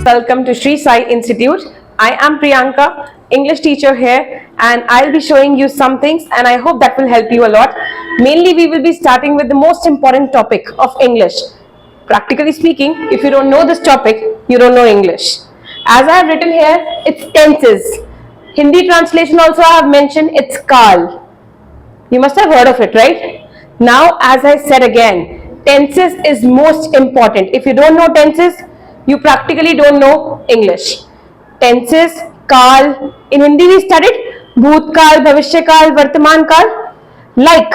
welcome to Sri Sai Institute. I am Priyanka, English teacher here, and I'll be showing you some things and I hope that will help you a lot. Mainly we will be starting with the most important topic of English. Practically speaking, if you don't know this topic, you don't know English. As I have written here, it's tenses. Hindi translation also I have mentioned, it's Kal. You must have heard of it, right? Now, as I said again, tenses is most important. If you don't know tenses, you practically don't know English. Tenses, Kal. In Hindi we studied Bhutkal, Bhavishya Vartaman Kal. Like,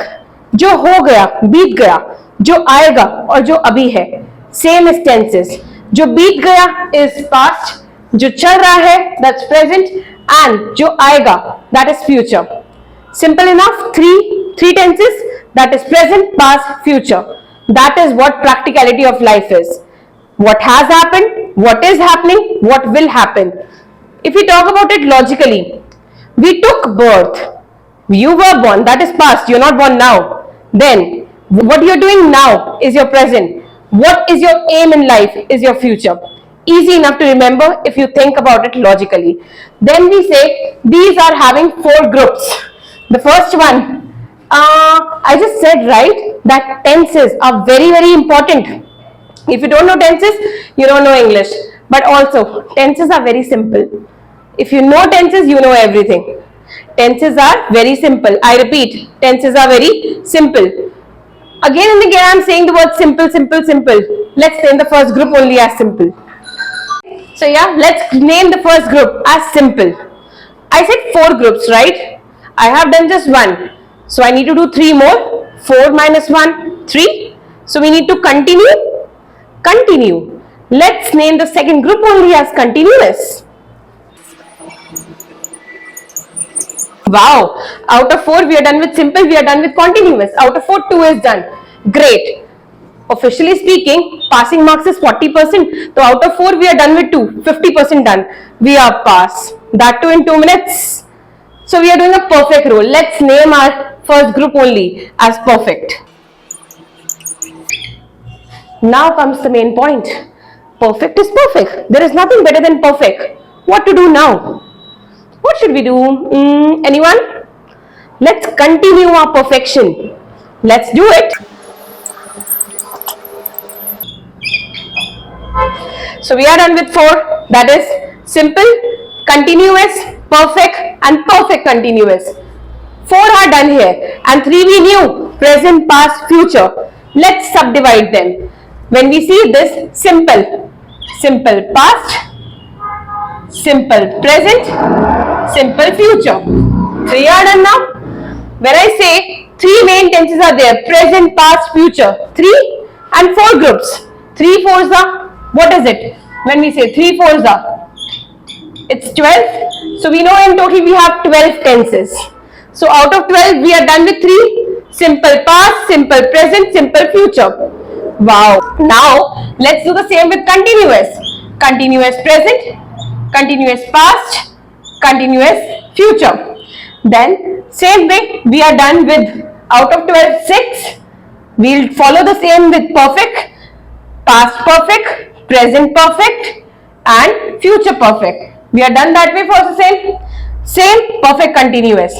जो हो गया, बीत गया, जो आएगा और जो अभी है. Same is tenses. जो बीत गया is past, जो चल रहा है that's present, and जो आएगा that is future. Simple enough. Three tenses, that is present, past, future. That is what practicality of life is. What has happened, what is happening, what will happen. If we talk about it logically, we took birth. You were born, that is past, you're not born now. Then, what you're doing now is your present. What is your aim in life is your future. Easy enough to remember if you think about it logically. Then we say, these are having 4 groups. The first one, I just said right that tenses are very, very important. If you don't know tenses, you don't know English. But also, tenses are very simple. If you know tenses, you know everything. Tenses are very simple. I repeat, tenses are very simple. Again and again, I am saying the word simple, simple, simple. Let's name the first group only as simple. So yeah, let's name the first group as simple. I said 4 groups, right? I have done just 1. So I need to do 3 more. 4 minus 1, 3. So we need to continue. Continue. Let's name the second group only as continuous. Wow. Out of 4 we are done with simple, we are done with continuous. Out of 4, 2 is done. Great. Officially speaking, passing marks is 40%. So out of 4 we are done with 2. 50% done. We are pass. That too in 2 minutes. So we are doing a perfect rule. Let's name our first group only as perfect. Now comes the main point. Perfect is perfect. There is nothing better than perfect. What to do now? What should we do? Anyone? Let's continue our perfection. Let's do it. So we are done with 4. That is simple, continuous, perfect and perfect continuous. 4 are done here and 3 we knew, present, past, future. Let's subdivide them. When we see this, simple, simple past, simple present, simple future. 3 are done now. When I say 3 main tenses are there, present, past, future, 3 and 4 groups. 3 fours are, what is it? When we say 3 fours are, it's 12. So we know in total we have 12 tenses. So out of 12 we are done with 3. Simple past, simple present, simple future. Wow. Now let's do the same with continuous. Continuous present, continuous past, continuous future. Then same way we are done with out of 12, 6. We'll follow the same with perfect, past perfect, present perfect and future perfect. We are done that way for the same perfect continuous,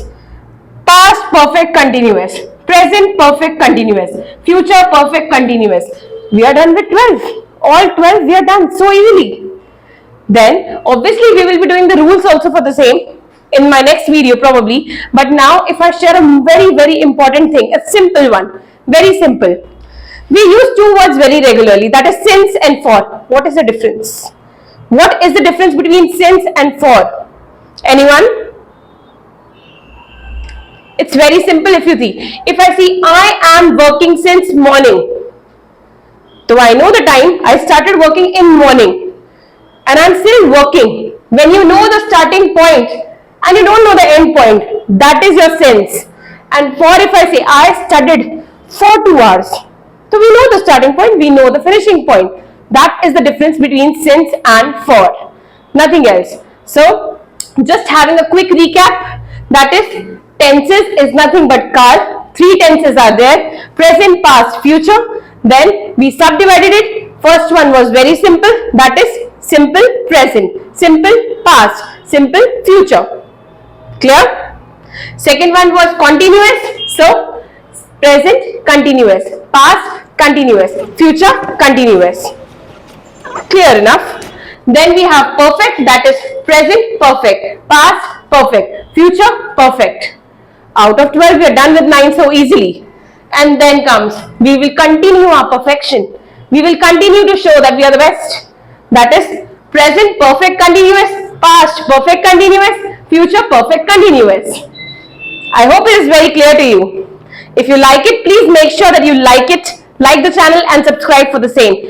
past perfect continuous, present perfect continuous, future perfect continuous. We are done with 12. All 12 we are done so easily. Then obviously we will be doing the rules also for the same in my next video probably. But now if I share a very, very important thing, a simple one, very simple. We use 2 words very regularly, that is since and for. What is the difference? What is the difference between since and for? Anyone? It's very simple if you see. If I see I am working since morning, so I know the time I started working in morning and I'm still working. When you know the starting point and you don't know the end point, that is your since. And for if I say I studied for 2 hours, so we know the starting point, we know the finishing point. That is the difference between since and for. Nothing else. So just having a quick recap, that is tenses is nothing but Kal. 3 tenses are there, present, past, future. Then we subdivided it First one was very simple, that is simple present, simple past, simple future. Clear? Second one was continuous, so present continuous, past continuous, future continuous. Clear enough? Then we have perfect, that is present perfect, past perfect, future perfect. Out of 12 we are done with 9 so easily. And then comes, we will continue our perfection. We will continue to show that we are the best. That is present perfect continuous, past perfect continuous, future perfect continuous. I hope it is very clear to you. If you like it, please make sure that you like it, like the channel and subscribe for the same.